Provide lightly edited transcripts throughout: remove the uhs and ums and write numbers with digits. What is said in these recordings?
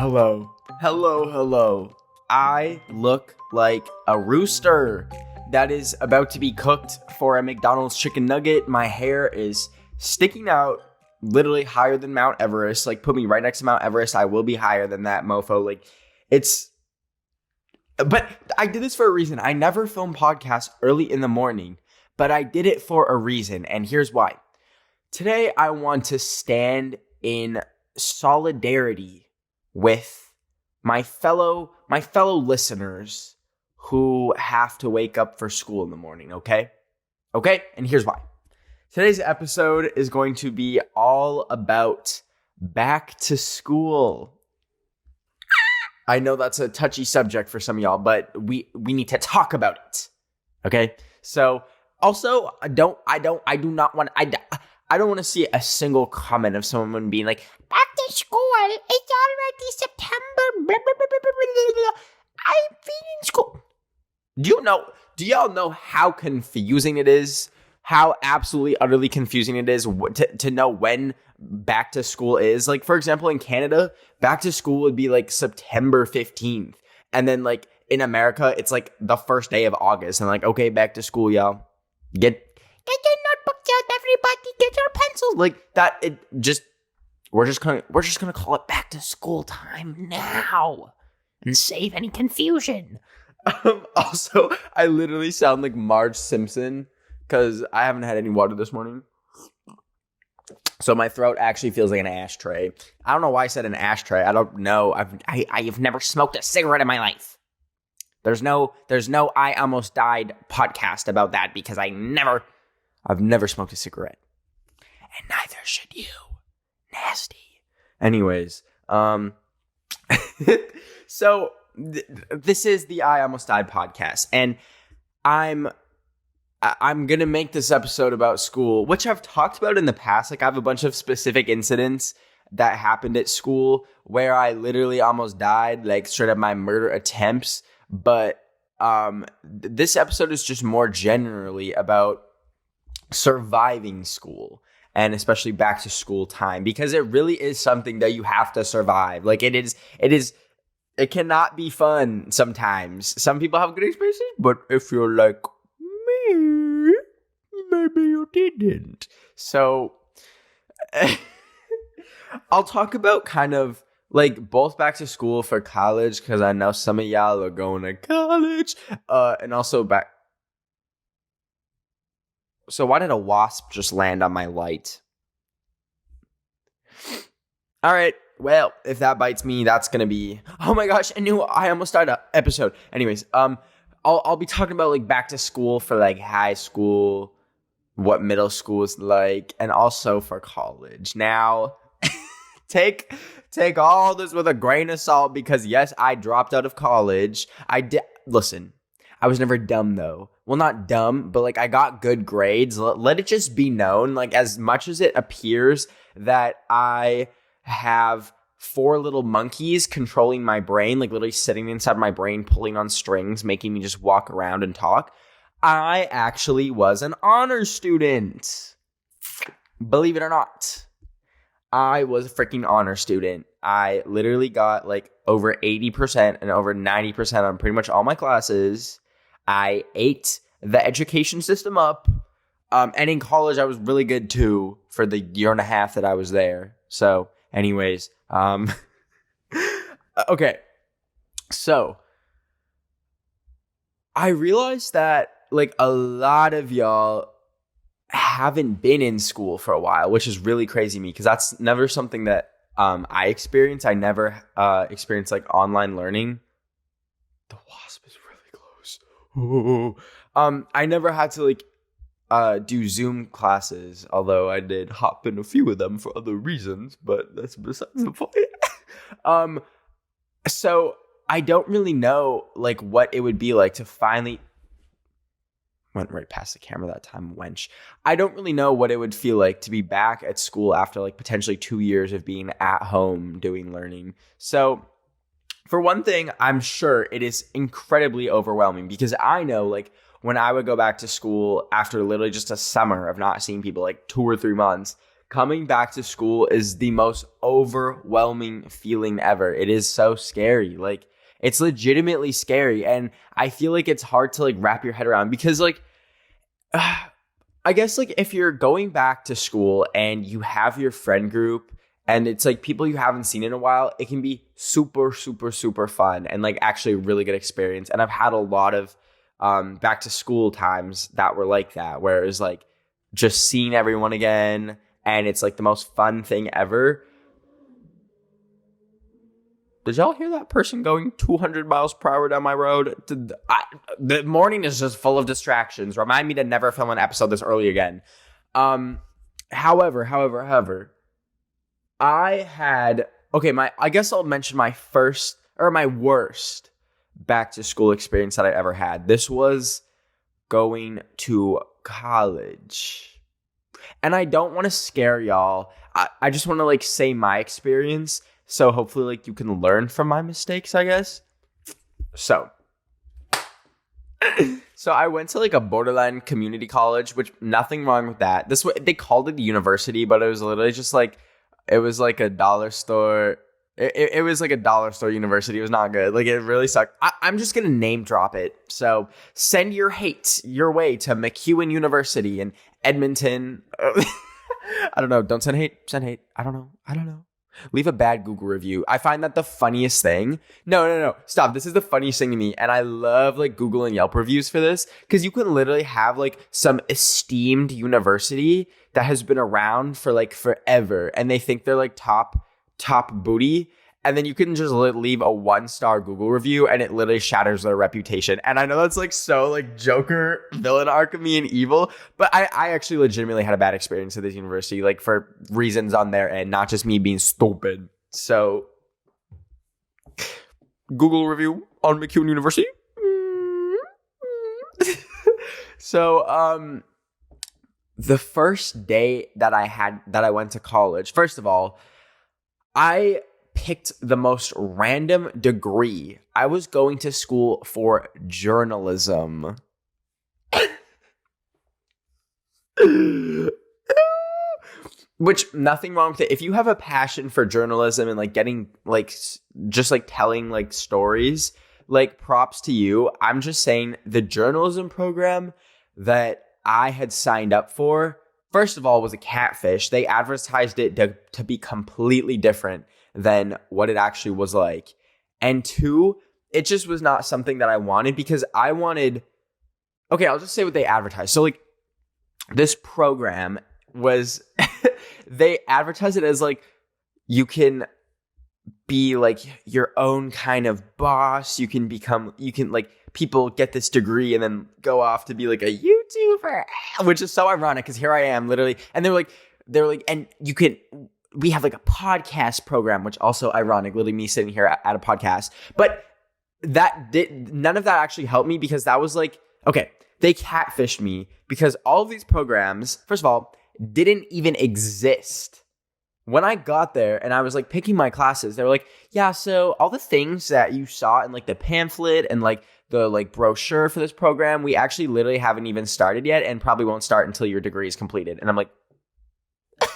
Hello. Hello. I look like a rooster that is about to be cooked for a McDonald's chicken nugget. My hair is sticking out literally higher than Mount Everest. Like, put me right next to Mount Everest. I will be higher than that mofo. But I did this for a reason. I never film podcasts early in the morning, but I did it for a reason. And here's why. Today, I want to stand in solidarity with my fellow listeners who have to wake up for school in the morning, okay? Okay, and here's why. Today's episode is going to be all about back to school. I know that's a touchy subject for some of y'all, but we need to talk about it. Okay? So, also, I don't want to see a single comment of someone being like, back to school, it's already September, blah, blah, blah, blah, blah, blah. I'm feeling school. Do y'all know how confusing it is? How absolutely, utterly confusing it is to know when back to school is? Like, for example, in Canada, back to school would be like September 15th. And then like in America, it's like the first day of August. And like, okay, back to school, y'all. Get your notebooks out, everybody. Get your pencils. Like that, we're just gonna call it back to school time now and save any confusion. Also, I literally sound like Marge Simpson because I haven't had any water this morning. So my throat actually feels like an ashtray. I don't know why I said an ashtray. I don't know. I've never smoked a cigarette in my life. There's no I almost died podcast about that because I've never smoked a cigarette. And neither should you. Nasty. Anyways, so this is the I Almost Died podcast, and I'm gonna make this episode about school, which I've talked about in the past. Like, I have a bunch of specific incidents that happened at school where I literally almost died, like straight up my murder attempts. But this episode is just more generally about surviving school, and especially back to school time, because it really is something that you have to survive. Like, it cannot be fun sometimes. Some people have good experiences, but if you're like me, maybe you didn't. So I'll talk about kind of like both back to school for college, because I know some of y'all are going to college, and also back. So why did a wasp just land on my light? All right. Well, if that bites me, that's going to be, oh my gosh, a new I Almost Died episode. Anyways, I'll be talking about like back to school for like high school, what middle school is like, and also for college. Now, take all this with a grain of salt, because yes, I dropped out of college. Listen, I was never dumb though. Well, not dumb, but like I got good grades. Let it just be known, like, as much as it appears that I have 4 little monkeys controlling my brain, like literally sitting inside my brain, pulling on strings, making me just walk around and talk, I actually was an honor student. Believe it or not, I was a freaking honor student. I literally got like over 80% and over 90% on pretty much all my classes. I ate the education system up. And in college, I was really good too for the year and a half that I was there. So anyways, okay. So I realized that like a lot of y'all haven't been in school for a while, which is really crazy to me, because that's never something that I experienced. I never experienced like online learning. The wasp is really close. I never had to like do Zoom classes, although I did hop in a few of them for other reasons, but that's besides the point. So I don't really know like what it would be like to finally went right past the camera that time, wench. I don't really know what it would feel like to be back at school after like potentially 2 years of being at home doing learning. So for one thing, I'm sure it is incredibly overwhelming, because I know like when I would go back to school after literally just a summer of not seeing people, like 2 or 3 months, Coming back to school is the most overwhelming feeling ever. It is so scary. Like, it's legitimately scary. And I feel like it's hard to like wrap your head around because like, I guess like if you're going back to school and you have your friend group and it's like people you haven't seen in a while, it can be super, super, super fun and like actually a really good experience. And I've had a lot of back to school times that were like that, where it was like just seeing everyone again and it's like the most fun thing ever. Did y'all hear that person going 200 miles per hour down my road? The morning is just full of distractions. Remind me to never film an episode this early again. However, I had, I guess I'll mention my worst back to school experience that I ever had. This was going to college. And I don't want to scare y'all. I just want to like say my experience. So hopefully, like, you can learn from my mistakes, I guess. So I went to, like, a borderline community college, which nothing wrong with that. They called it a university, but it was literally just, like, it was, like, a dollar store. It was, like, a dollar store university. It was not good. Like, it really sucked. I'm just going to name drop it. So send your hate your way to McEwen University in Edmonton. I don't know. Don't send hate. Send hate. I don't know. Leave a bad Google review. I find that the funniest thing. No. Stop. This is the funniest thing to me. And I love like Google and Yelp reviews for this because you can literally have like some esteemed university that has been around for like forever. And they think they're like top booty. And then you can just leave a 1-star Google review and it literally shatters their reputation. And I know that's like so like Joker villain arc of me and evil, but I actually legitimately had a bad experience at this university, like for reasons on their end, not just me being stupid. So Google review on McEwen University. So the first day that I went to college, first of all, I picked the most random degree. I was going to school for journalism. Which, nothing wrong with it. If you have a passion for journalism and like getting like just like telling like stories, like props to you. I'm just saying the journalism program that I had signed up for, first of all, was a catfish. They advertised it to be completely different than what it actually was like. And two, it just was not something that I wanted because I wanted, I'll just say what they advertised. So like this program was, they advertised it as like, you can be like your own kind of boss. You can like, people get this degree and then go off to be like a YouTuber, which is so ironic because here I am literally. And they were like, and we have like a podcast program, which also ironic, literally me sitting here at a podcast. But none of that actually helped me because that was like, they catfished me because all of these programs, first of all, didn't even exist. When I got there and I was like picking my classes, they were like, yeah, so all the things that you saw in like the pamphlet and like the like brochure for this program, we actually literally haven't even started yet and probably won't start until your degree is completed. And I'm like, okay,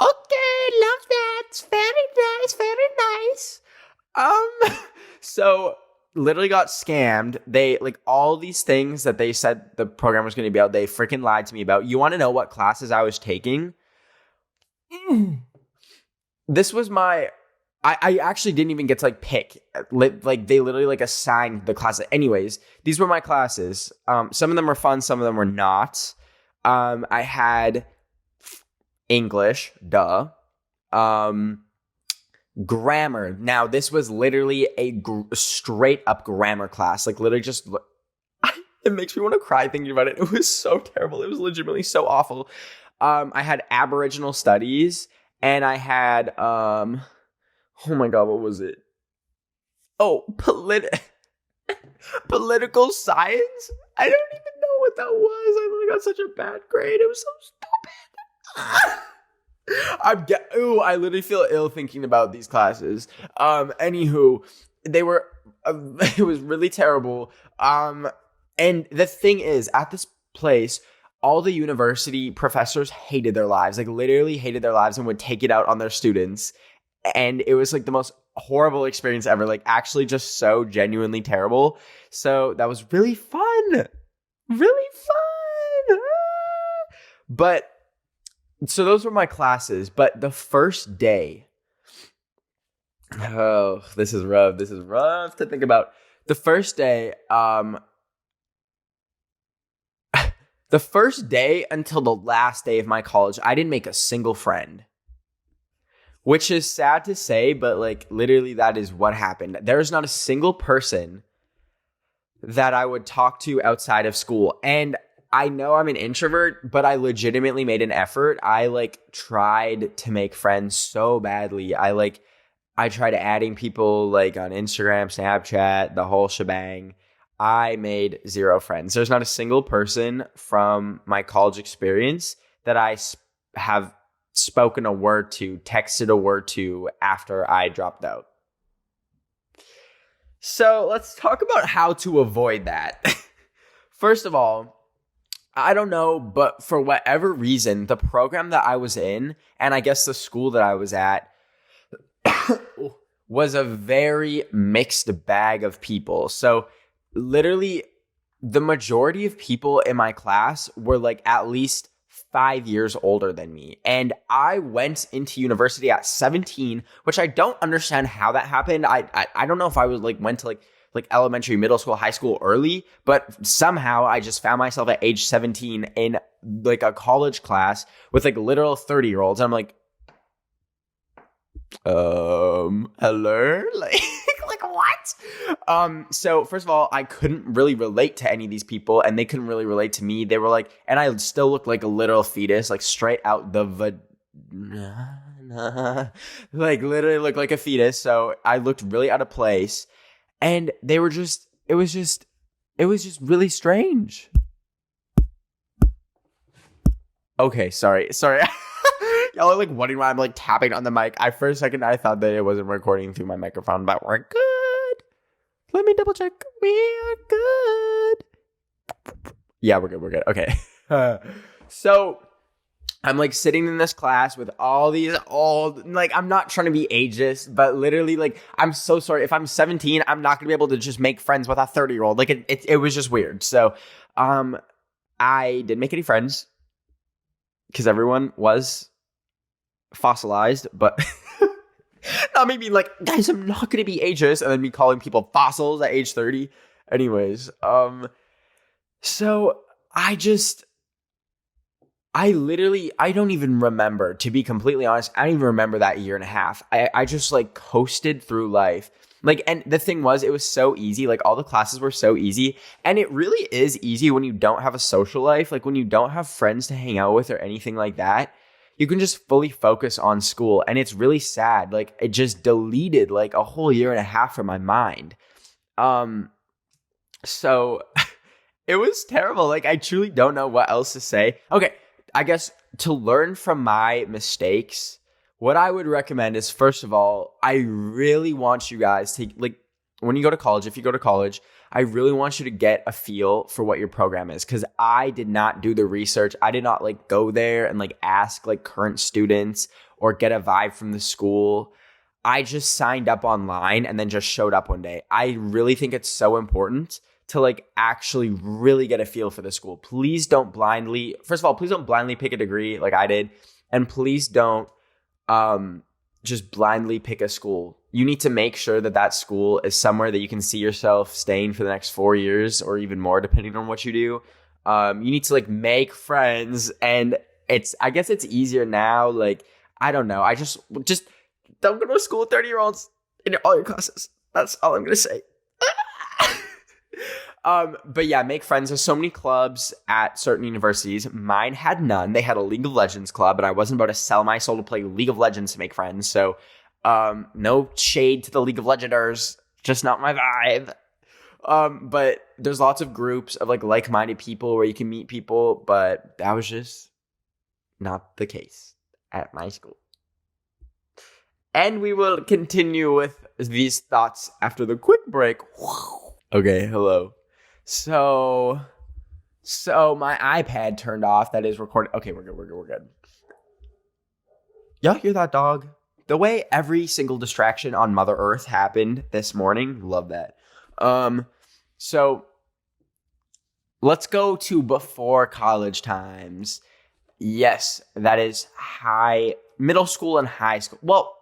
love that. It's very nice. So literally got scammed. They like all these things that they said the program was going to be about, they freaking lied to me about. You want to know what classes I was taking? This was I actually didn't even get to like pick. Like they literally like assigned the classes. Anyways, these were my classes. Some of them were fun, some of them were not. I had English, duh. Grammar. Now, this was literally a straight up grammar class. Like literally just, it makes me want to cry thinking about it. It was so terrible. It was legitimately so awful. I had Aboriginal studies and I had, oh my God, what was it? Oh, political science? I don't even know what that was. I really got such a bad grade. It was so stupid. I literally feel ill thinking about these classes. Anywho, they were, it was really terrible. And the thing is, at this place, all the university professors hated their lives, like literally hated their lives and would take it out on their students. And it was like the most horrible experience ever, like actually just so genuinely terrible. So that was really fun. Really fun. But so those were my classes. But the first day, oh, this is rough. This is rough to think about. The first day, the first day until the last day of my college, I didn't make a single friend. Which is sad to say, but like literally that is what happened. There is not a single person that I would talk to outside of school. And I know I'm an introvert, but I legitimately made an effort. I like tried to make friends so badly. I tried adding people like on Instagram, Snapchat, the whole shebang. I made zero friends. There's not a single person from my college experience that I have spoken a word to, texted a word to after I dropped out. So let's talk about how to avoid that. First of all, I don't know, but for whatever reason, the program that I was in, and I guess the school that I was at, was a very mixed bag of people. So literally the majority of people in my class were like at least 5 years older than me. And I went into university at 17, which I don't understand how that happened. I don't know if I was like went to like elementary, middle school, high school early, but somehow I just found myself at age 17 in like a college class with like literal 30-year-olds. I'm like, hello? Like what? So first of all, I couldn't really relate to any of these people and they couldn't really relate to me. They were like, and I still looked like a literal fetus, like straight out the like literally looked like a fetus. So I looked really out of place and they were just, it was just really strange. Okay, sorry. Y'all are like wondering why I'm like tapping on the mic. For a second, I thought that it wasn't recording through my microphone, but we're good. Let me double check. We are good. Yeah, we're good. Okay. So I'm like sitting in this class with all these old, like I'm not trying to be ageist, but literally like, I'm so sorry. If I'm 17, I'm not going to be able to just make friends with a 30-year-old. Like it was just weird. So I didn't make any friends because everyone was fossilized, but not maybe like, guys, I'm not gonna be ageist and then me calling people fossils at age 30. Anyways, so I don't even remember, to be completely honest. I don't even remember that year and a half. I just like coasted through life. Like, and the thing was, it was so easy. Like all the classes were so easy, and it really is easy when you don't have a social life. Like when you don't have friends to hang out with or anything like that. You can just fully focus on school, and it's really sad. Like it just deleted like a whole year and a half from my mind. So it was terrible. Like I truly don't know what else to say. Okay, I guess to learn from my mistakes, what I would recommend is, first of all, I really want you guys to like when you go to college, if you go to college, I really want you to get a feel for what your program is, because I did not do the research. I did not like go there and like ask like current students or get a vibe from the school. I just signed up online and then just showed up one day. I really think it's so important to like actually really get a feel for the school. Please don't blindly, first of all, please don't blindly pick a degree like I did. And please don't just blindly pick a school. You need to make sure that that school is somewhere that you can see yourself staying for the next 4 years or even more, depending on what you do. You need to like make friends, and I guess it's easier now. Like, I don't know. I just don't go to a school with 30-year-olds in all your classes. That's all I'm going to say. But yeah, make friends. There's so many clubs at certain universities. Mine had none. They had a League of Legends club, and I wasn't about to sell my soul to play League of Legends to make friends. So, no shade to the League of Legenders, just not my vibe. But there's lots of groups of like like-minded people where you can meet people, but that was just not the case at my school. And we will continue with these thoughts after the quick break. Okay, hello. So, So my iPad turned off. That is recording. Okay, we're good. Y'all hear that dog? The way every single distraction on Mother Earth happened this morning. Love that. So let's go to before college times. Yes, that is middle school and high school. Well,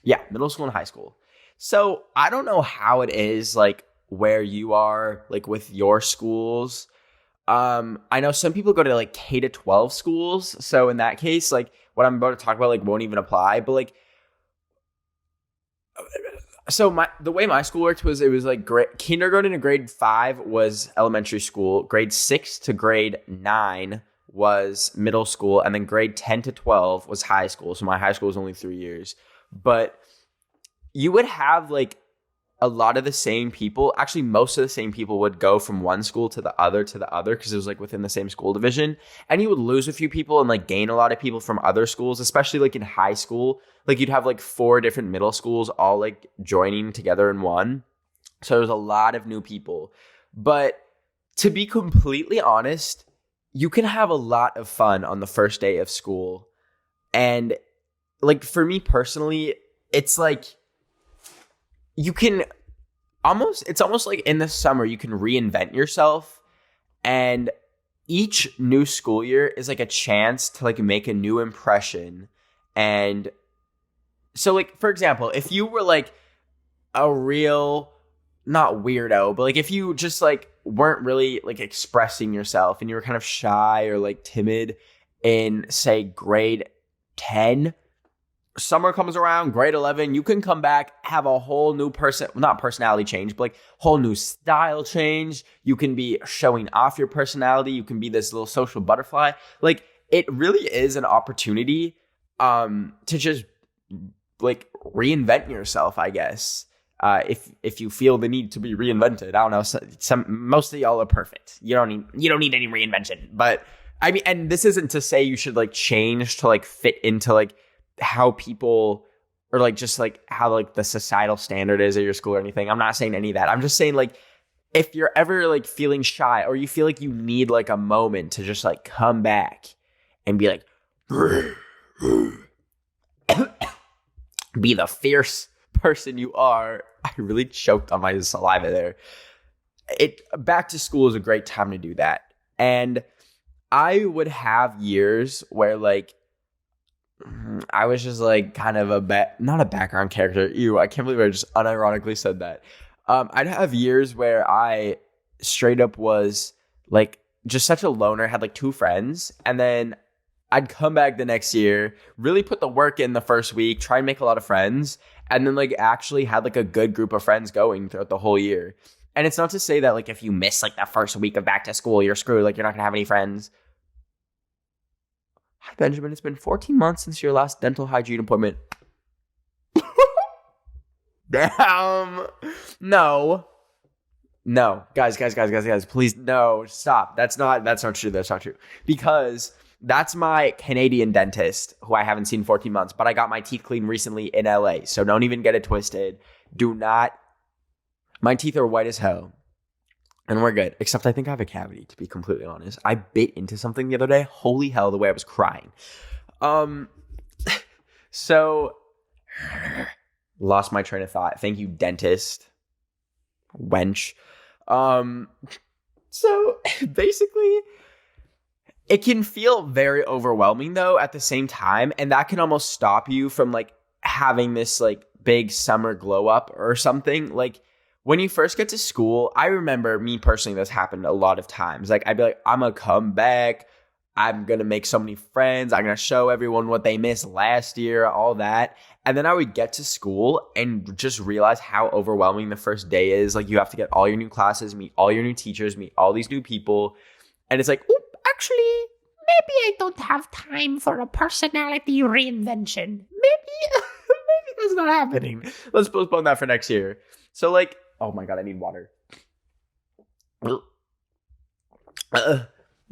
yeah, middle school and high school. So I don't know how it is like where you are, like with your schools. I know some people go to like K to 12 schools. So in that case, like what I'm about to talk about like won't even apply. But like, so the way my school worked was it was like kindergarten to grade 5 was elementary school, grade 6 to grade 9 was middle school, and then grade 10 to 12 was high school. So my high school was only 3 years. But you would have like a lot of the same people. Actually, most of the same people would go from one school to the other because it was like within the same school division. And you would lose a few people and like gain a lot of people from other schools, especially like in high school. Like you'd have like 4 different middle schools all like joining together in one. So there's a lot of new people. But to be completely honest, you can have a lot of fun on the first day of school. And like for me personally, it's like it's almost like in the summer you can reinvent yourself, and each new school year is like a chance to like make a new impression. And so like, for example, if you were like a real, not weirdo, but like if you just like weren't really like expressing yourself and you were kind of shy or like timid in say grade 10, summer comes around, grade 11, you can come back, have a whole new not personality change, but like whole new style change. You can be showing off your personality. You can be this little social butterfly. Like it really is an opportunity to just like reinvent yourself, I guess. If you feel the need to be reinvented. I don't know. Most of y'all are perfect. You don't need any reinvention. But I mean, and this isn't to say you should like change to like fit into like how people, or like just like how like the societal standard is at your school or anything. I'm not saying any of that. I'm just saying like if you're ever like feeling shy or you feel like you need like a moment to just like come back and be like be the fierce person you are. I really choked on my saliva there. Back to school is a great time to do that. And I would have years where like I was just like kind of not a background character. Ew, I can't believe I just unironically said that. I'd have years where I straight up was like just such a loner, had like 2 friends, and then I'd come back the next year, really put the work in the first week, try and make a lot of friends, and then like actually had like a good group of friends going throughout the whole year. And it's not to say that like if you miss like the first week of back to school, you're screwed, like you're not gonna have any friends. Hi, Benjamin. It's been 14 months since your last dental hygiene appointment. Damn. No. Guys, please, no, stop. That's not true. That's not true. Because that's my Canadian dentist who I haven't seen in 14 months, but I got my teeth cleaned recently in LA. So don't even get it twisted. My teeth are white as hell. And we're good. Except I think I have a cavity, to be completely honest. I bit into something the other day. Holy hell, the way I was crying. So, lost my train of thought. Thank you, dentist. Wench. So, basically, it can feel very overwhelming, though, at the same time. And that can almost stop you from, like, having this, like, big summer glow up or something. Like, when you first get to school, I remember me personally, this happened a lot of times. Like, I'd be like, I'm going to come back. I'm going to make so many friends. I'm going to show everyone what they missed last year, all that. And then I would get to school and just realize how overwhelming the first day is. Like, you have to get all your new classes, meet all your new teachers, meet all these new people. And it's like, oop, actually, maybe I don't have time for a personality reinvention. Maybe that's not happening. Let's postpone that for next year. So, like, oh my God, I need water.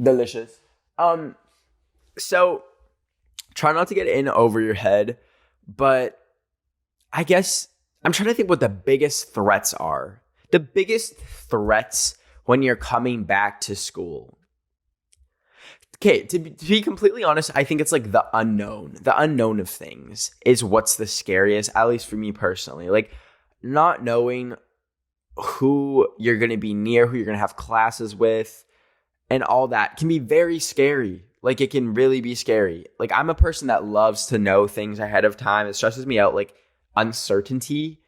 Delicious. So try not to get in over your head, but I guess I'm trying to think what the biggest threats are. The biggest threats when you're coming back to school. Okay, to be completely honest, I think it's like the unknown of things is what's the scariest, at least for me personally. Like not knowing who you're going to be near, who you're going to have classes with, and all that can be very scary. Like it can really be scary. Like I'm a person that loves to know things ahead of time. It stresses me out, like uncertainty.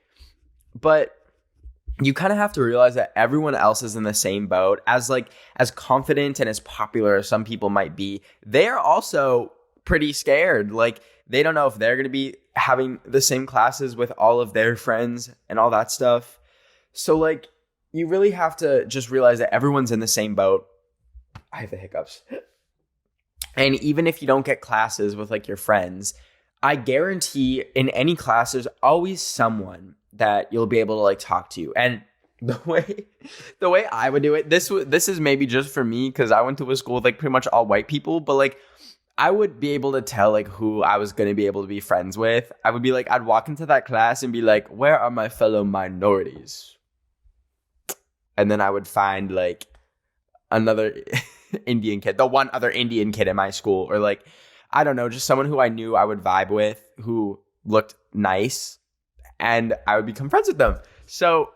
But you kind of have to realize that everyone else is in the same boat. As confident and as popular as some people might be, they're also pretty scared. Like they don't know if they're going to be having the same classes with all of their friends and all that stuff. So like you really have to just realize that everyone's in the same boat. I have the hiccups. And even if you don't get classes with like your friends, I guarantee in any class there's always someone that you'll be able to like talk to. And the way I would do it, this is maybe just for me because I went to a school with like pretty much all white people, but like I would be able to tell like who I was going to be able to be friends with. I would be like, I'd walk into that class and be like, where are my fellow minorities? And then I would find like another Indian kid, the one other Indian kid in my school, or like, I don't know, just someone who I knew I would vibe with, who looked nice, and I would become friends with them. So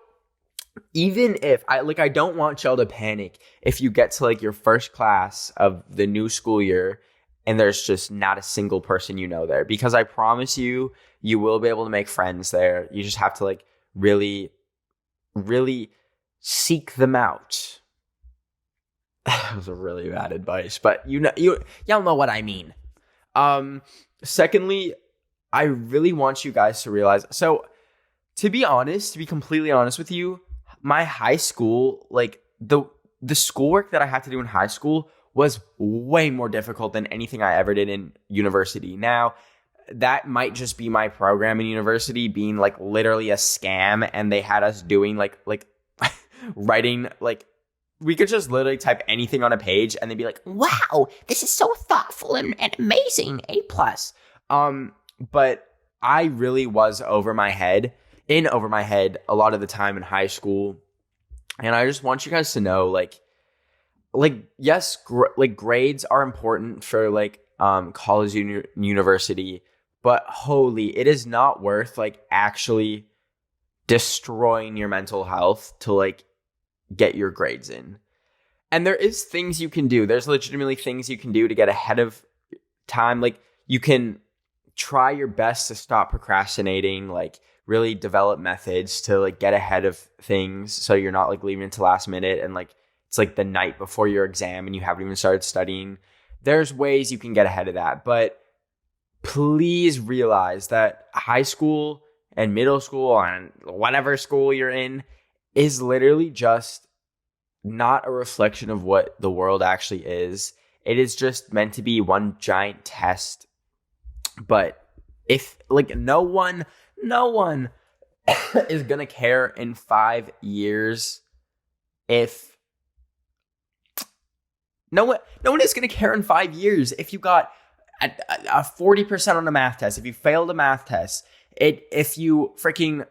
even if I don't want y'all to panic if you get to like your first class of the new school year and there's just not a single person you know there, because I promise you, you will be able to make friends there. You just have to like really, really seek them out. That was a really bad advice, but y'all know what I mean. Secondly, I really want you guys to realize, so to be completely honest with you, my high school, like the schoolwork that I had to do in high school was way more difficult than anything I ever did in university. Now, that might just be my program in university being like literally a scam, and they had us doing like writing, like we could just literally type anything on a page and they'd be like, wow, this is so thoughtful and amazing, A+. But I really was over my head a lot of the time in high school. And I just want you guys to know, like yes, grades are important for like college, university, but holy, it is not worth like actually destroying your mental health to like get your grades in. And there is things you can do. There's legitimately things you can do to get ahead of time. Like you can try your best to stop procrastinating, like really develop methods to like get ahead of things so you're not like leaving it to last minute and like it's like the night before your exam and you haven't even started studying. There's ways you can get ahead of that, but please realize that high school and middle school and whatever school you're in is literally just not a reflection of what the world actually is. It is just meant to be one giant test. But if like no one is going to care in 5 years if no one is going to care in 5 years if you got a 40% on a math test, if you failed a math test, if you freaking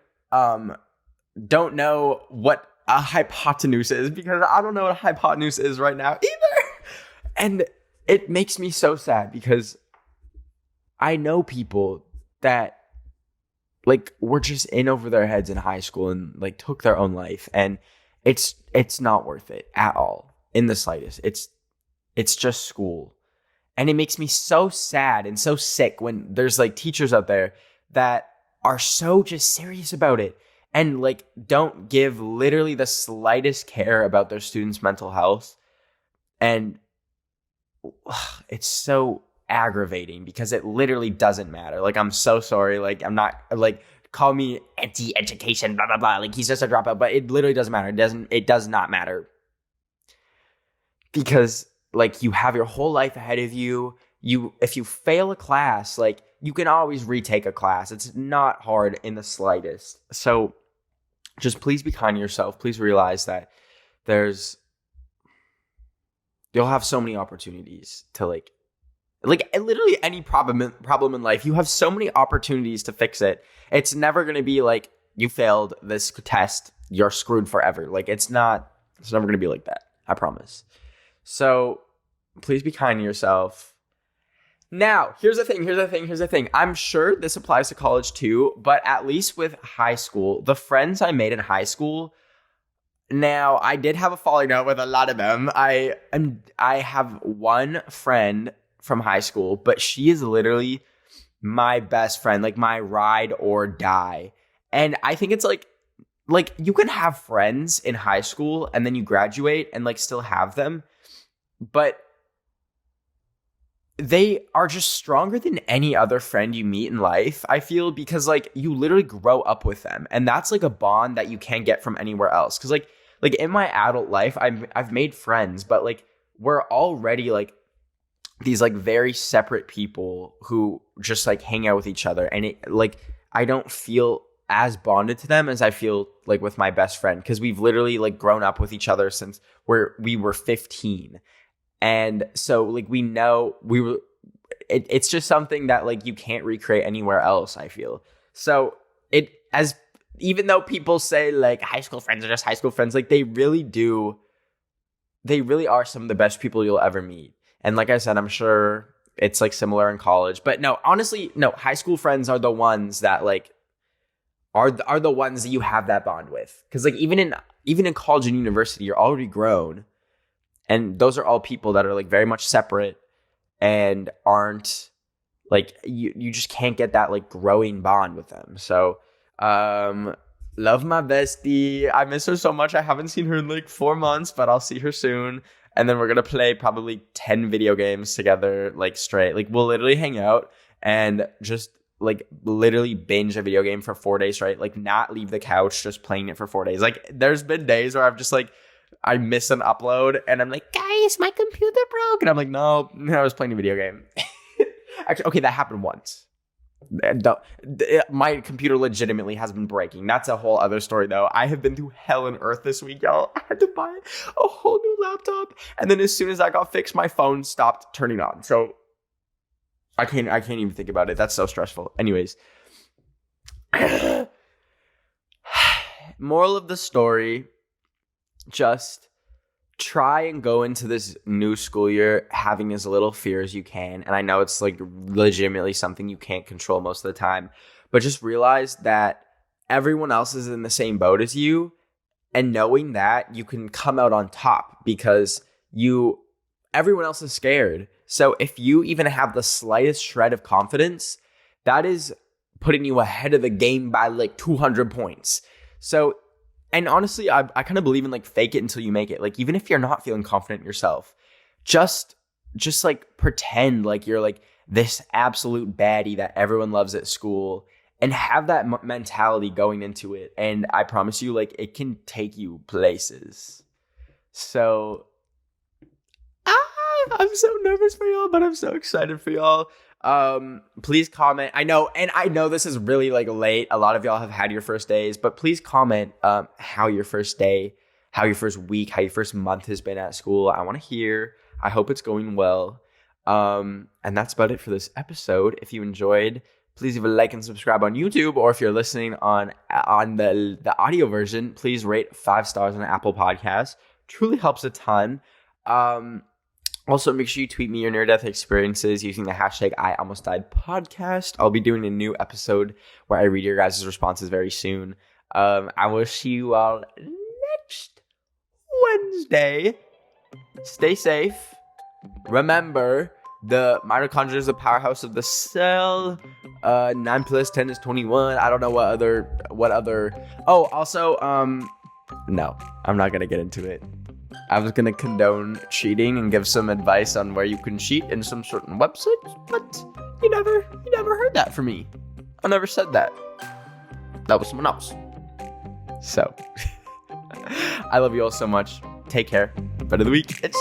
don't know what a hypotenuse is, because I don't know what a hypotenuse is right now either. And it makes me so sad because I know people that like were just in over their heads in high school and like took their own life, and it's not worth it at all in the slightest. It's just school. And it makes me so sad and so sick when there's like teachers out there that are so just serious about it and like don't give literally the slightest care about their students' mental health. And it's so aggravating because it literally doesn't matter. Like, I'm so sorry. Like, I'm not like, call me anti-education, blah, blah, blah. Like, he's just a dropout, but it literally doesn't matter. It does not matter. Because like you have your whole life ahead of you. If you fail a class, like you can always retake a class. It's not hard in the slightest. So just please be kind to yourself. Please realize that you'll have so many opportunities to like literally any problem in life. You have so many opportunities to fix it. It's never going to be like you failed this test, you're screwed forever. Like it's not It's never going to be like that. I promise. So please be kind to yourself. Now, here's the thing. I'm sure this applies to college too, but at least with high school, the friends I made in high school, now I did have a falling out with a lot of them. I have one friend from high school, but she is literally my best friend, like my ride or die. And I think it's like you can have friends in high school and then you graduate and like still have them, but they are just stronger than any other friend you meet in life, I feel, because like you literally grow up with them, and that's like a bond that you can't get from anywhere else. Because like in my adult life, I've made friends, but like we're already like these like very separate people who just like hang out with each other, and it like I don't feel as bonded to them as I feel like with my best friend, because we've literally like grown up with each other since we were 15. And so like we know it's just something that like you can't recreate anywhere else, I feel. So even though people say like high school friends are just high school friends, like they really are some of the best people you'll ever meet. And like I said, I'm sure it's like similar in college, but no, honestly, no, high school friends are the ones that like are the ones that you have that bond with. Because like even in college and university, you're already grown. And those are all people that are like very much separate and aren't like you just can't get that like growing bond with them. So love my bestie. I miss her so much. I haven't seen her in like 4 months, but I'll see her soon. And then we're gonna play probably 10 video games together, like straight. Like we'll literally hang out and just like literally binge a video game for 4 days straight. Like not leave the couch, just playing it for 4 days. Like there's been days where I've just like I miss an upload and I'm like, guys, my computer broke. And I'm like, no, I was playing a video game. Actually, okay, that happened once. My computer legitimately has been breaking. That's a whole other story, though. I have been through hell and earth this week, y'all. I had to buy a whole new laptop. And then as soon as I got fixed, my phone stopped turning on. So I can't even think about it. That's so stressful. Anyways. Moral of the story. Just try and go into this new school year having as little fear as you can. And I know it's like legitimately something you can't control most of the time, but just realize that everyone else is in the same boat as you. And knowing that, you can come out on top because everyone else is scared. So if you even have the slightest shred of confidence, that is putting you ahead of the game by like 200 points. So and honestly, I kind of believe in like fake it until you make it. Like even if you're not feeling confident in yourself, just like pretend like you're like this absolute baddie that everyone loves at school, and have that mentality going into it. And I promise you, like it can take you places. So I'm so nervous for y'all, but I'm so excited for y'all. Please comment. I know this is really like late. A lot of y'all have had your first days, but please comment how your first day, how your first week, how your first month has been at school. I want to hear. I hope it's going well. And that's about it for this episode. If you enjoyed, please leave a like and subscribe on YouTube, or if you're listening on the audio version, please rate 5 stars on Apple Podcasts. Truly helps a ton. Also, make sure you tweet me your near-death experiences using the hashtag #IAlmostDiedPodcast. I'll be doing a new episode where I read your guys' responses very soon. I will see you all next Wednesday. Stay safe. Remember, the mitochondria is the powerhouse of the cell. 9 plus 10 is 21. I don't know what other. Oh, also, no, I'm not gonna get into it. I was going to condone cheating and give some advice on where you can cheat in some certain websites, but you never heard that from me. I never said that. That was someone else. So, I love you all so much. Take care. Bet of the week. It's